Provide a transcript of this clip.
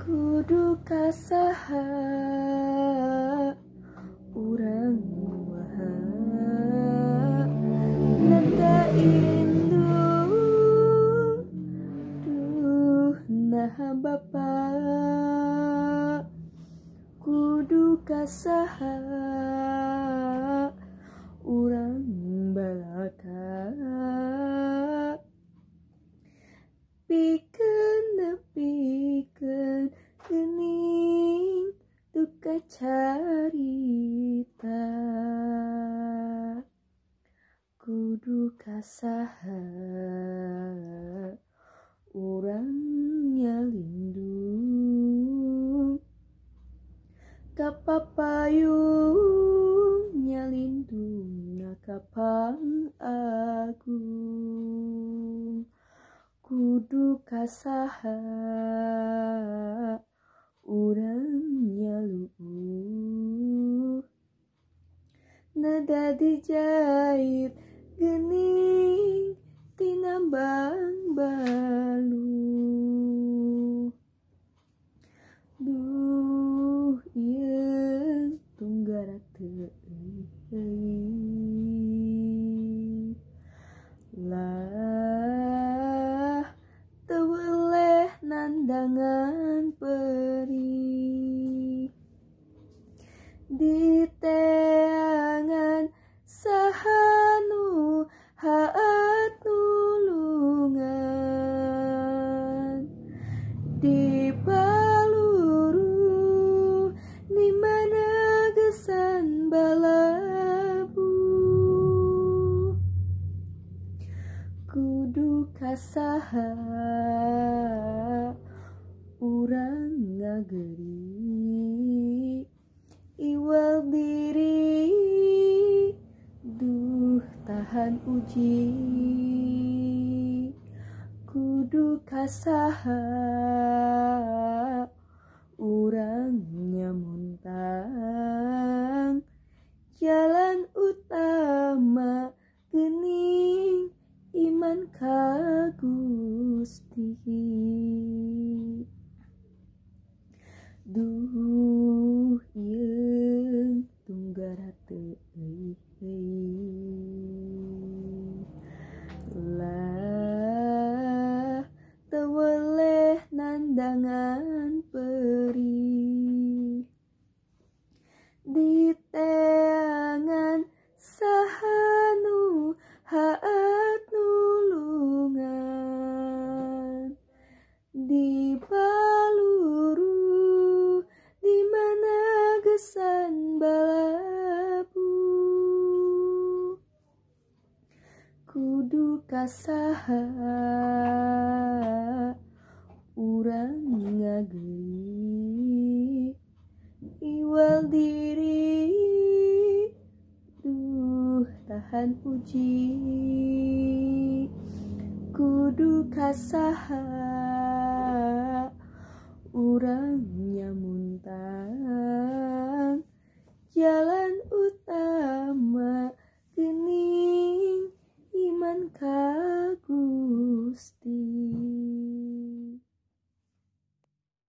Kudu kasaha urang waha nanda indung duh nah bapa kudu kasaha urang balaka pikeun nepikeun geuning duka carita kudu kasaha urang nyalindung kapapayung nyalindung ka Pangagung kudu kasaha urang nyaluh nadadi jait geuning tinambang balu duh ieu tunggara teu lah teu weleh nandangan perih di teangan sahanu haat nulungan di paluru di mana gesan balabu kudu kasaha urang ngageri iwal diri duh tahan uji kudu kasaha urang nyamuntang jalan utama geuning iman ka Gusti duh ieu tunggara teu lah teu weleh nandangan perih di teangan sahanu haat nulungan di paluru di mana gesan balabu kudu kasaha urang ngageri iwal diri duh tahan uji kudu kasaha urang nyamuntang